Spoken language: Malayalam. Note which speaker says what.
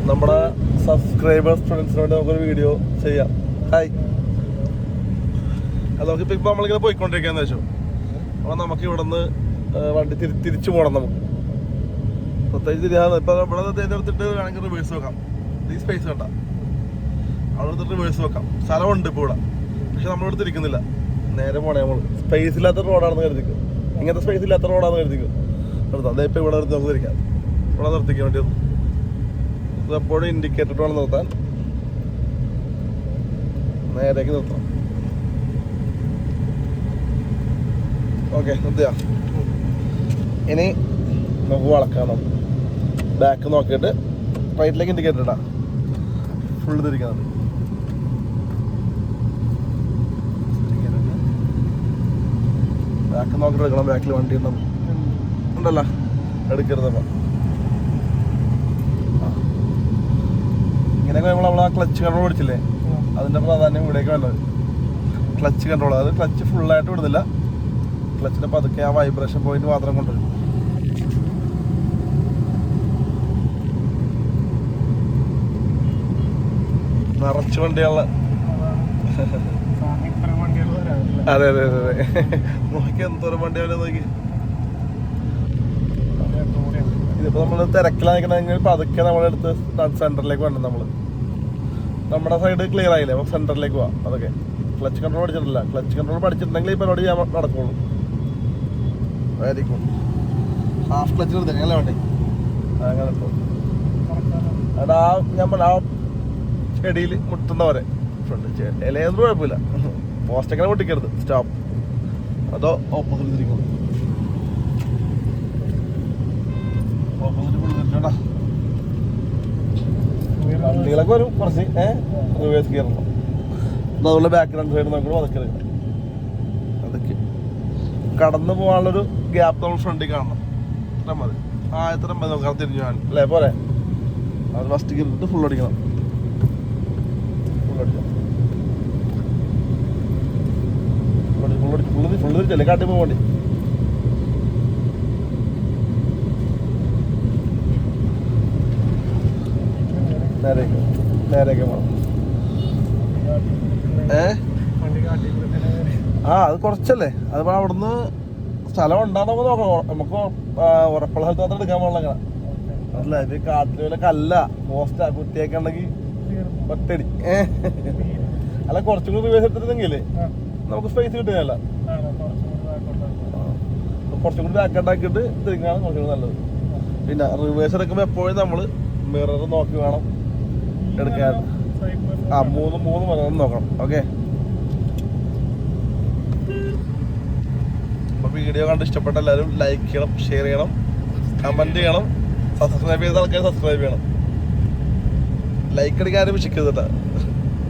Speaker 1: നമ്മുടെ സബ്സ്ക്രൈബേഴ്സ് സ്റ്റുഡൻസിന് വേണ്ടി നമുക്കൊരു വീഡിയോ ചെയ്യാം. ഹായ്, നമുക്കിപ്പോൾ നമ്മളിങ്ങനെ പോയിക്കൊണ്ടിരിക്കുകയെന്ന് വെച്ചു. അപ്പോൾ നമുക്ക് ഇവിടെ നിന്ന് വണ്ടി തിരിച്ചു പോകണം. നമുക്ക് പ്രത്യേകിച്ച് തിരിയാതെ ഇപ്പം ഇവിടെ തിരഞ്ഞെടുത്തിട്ട് വേണമെങ്കിൽ റിവേഴ്സ് വെക്കാം. ഈ സ്പേസ് വേണ്ട, അവിടെ എടുത്തിട്ട് റിവേഴ്സ് വെക്കാം. സ്ഥലമുണ്ട് ഇപ്പോൾ ഇവിടെ, പക്ഷെ നമ്മളിവിടെ തിരിക്കുന്നില്ല. നേരെ പോണേ നമ്മൾ. സ്പേസ് ഇല്ലാത്ത റോഡാണെന്ന് കരുതിക്കും, ഇങ്ങനത്തെ സ്പേസ് ഇല്ലാത്ത റോഡാണെന്ന് കരുതിക്കും. നിർത്താം. അതേ ഇപ്പോൾ ഇവിടെ നിർത്തി നമുക്ക് തിരിക്കാം. ഇവിടെ നിർത്തിക്കാൻ വേണ്ടി എപ്പോഴും ഇൻഡിക്കേറ്റർ വേണം നിർത്താൻ. നേരേക്ക് നിർത്താം. ഓക്കെ, നിർത്തിയാ. ഇനി നമുക്ക് വളക്കാം. ബാക്ക് നോക്കിയിട്ട് റൈറ്റിലേക്ക് ഇൻഡിക്കേറ്റർ ഇടാം. ഫുള്ള് തിരിക്കാൻ. ബാക്ക് നോക്കിയിട്ട് എടുക്കണം. ബാക്കിൽ വണ്ടി ഉണ്ടല്ലോ, എടുക്കരുതപ്പം. ഇങ്ങനെ നമ്മൾ ആ ക്ലച്ച് കൺട്രോൾ പഠിച്ചില്ലേ, അതിൻ്റെ പ്രാധാന്യം ഇവിടേക്ക് വേണ്ടത്. ക്ലച്ച് കൺട്രോൾ, അത് ക്ലച്ച് ഫുള്ളായിട്ട് വിടുന്നില്ല. ക്ലച്ചിൻ്റെ പതുക്കെ ആ വൈബ്രേഷൻ പോയിന്റ് മാത്രം കൊണ്ടുവരും. നിറച്ച് വണ്ടികളെ. അതെ അതെ അതെ അതെ, നോക്കി എന്തോരം വണ്ടികളെ നോക്കി. ഇതിപ്പോൾ നമ്മൾ തിരക്കിലാണെങ്കിൽ പതുക്കെ നമ്മളെടുത്ത് സെൻറ്ററിലേക്ക് വേണം. നമ്മുടെ സൈഡ് ക്ലിയർ ആയില്ലേ, അപ്പോൾ സെൻറ്ററിലേക്ക് പോവാം. അതൊക്കെ ക്ലച്ച് കൺട്രോൾ പഠിച്ചിട്ടില്ല. ക്ലച്ച് കൺട്രോൾ പഠിച്ചിട്ടുണ്ടെങ്കിൽ ഈ പരിപാടി ചെയ്യാൻ നടക്കുള്ളൂ. Very good. ഹാഫ് ക്ലച്ച് എടുത്തല്ലേ വേണ്ടേ? അങ്ങനെ ഇപ്പോൾ അവിടെ ആ നമ്മൾ ആ ചെടിയിൽ മുട്ടുന്ന പോലെ ഫ്രണ്ട് ഇലയൊന്നും കുഴപ്പമില്ല. പോസ്റ്റങ്ങനെ പൊട്ടിക്കരുത്. സ്റ്റോപ്പ്. അതോ ഓപ്പോസിറ്റ് തിരിക്കണം. ഓപ്പോസിറ്റ് പൊട്ടിച്ചിട്ടാ വണ്ടികളൊക്കെ വരും കുറച്ച്. റിവേഴ്സ് കയറണം. അതുപോലെ ബാക്ക് രണ്ട് സൈഡ് നമുക്ക് അതൊക്കെ അതൊക്കെ കടന്നു പോകാനുള്ളൊരു ഗ്യാപ്പ് നമ്മൾ ഫ്രണ്ടിൽ കാണണം. ഇത്ര മതി. ഇത്ര മതി നമുക്ക് തിരിഞ്ഞു പോകാൻ അല്ലേ? പോരെ. അത് ഫസ്റ്റ് കയറിയിട്ട് ഫുൾ അടിക്കണം. ഫുള്ള് തിരിച്ചല്ലേ കാട്ടി പോകണ്ടി. നേരേക്ക് പോകണം. അത് കുറച്ചല്ലേ, അതിപ്പോൾ അവിടുന്ന് സ്ഥലം ഉണ്ടാകുമ്പോൾ നോക്കണം. നമുക്ക് ഉറപ്പുള്ള സ്ഥലത്ത് മാത്രം എടുക്കാൻ പാടില്ല. അങ്ങനെ അതല്ല, ഇത് കാട്ടിൽ വല്ല കല്ല പോസ്റ്റാ കുത്തിയൊക്കെ ഉണ്ടെങ്കിൽ ഒറ്റടി. അല്ല, കുറച്ചും കൂടി റിവേഴ്സ് എടുത്തിരുന്നെങ്കിലേ നമുക്ക് സ്പേസ് കിട്ടുകയല്ല. കുറച്ചും കൂടി ബാക്ക് ഉണ്ടാക്കിയിട്ട് തിരിഞ്ഞാണ് കുറച്ചും കൂടി നല്ലത്. പിന്നെ റിവേഴ്സ് എടുക്കുമ്പോൾ എപ്പോഴും നമ്മൾ മിറർ നോക്കി വേണം എടുക്കാൻ. മൂന്ന് മിറർ നോക്കണം. ഓക്കെ, അപ്പോൾ വീഡിയോ കണ്ട് ഇഷ്ടപ്പെട്ട എല്ലാവരും ലൈക്ക് ചെയ്യണം, ഷെയർ ചെയ്യണം, കമൻറ്റ് ചെയ്യണം. സബ്സ്ക്രൈബ് ചെയ്ത ആൾക്കാർ സബ്സ്ക്രൈബ് ചെയ്യണം. ലൈക്ക് അടിക്കാനും വിശ്വസിക്കരുത് കേട്ടോ.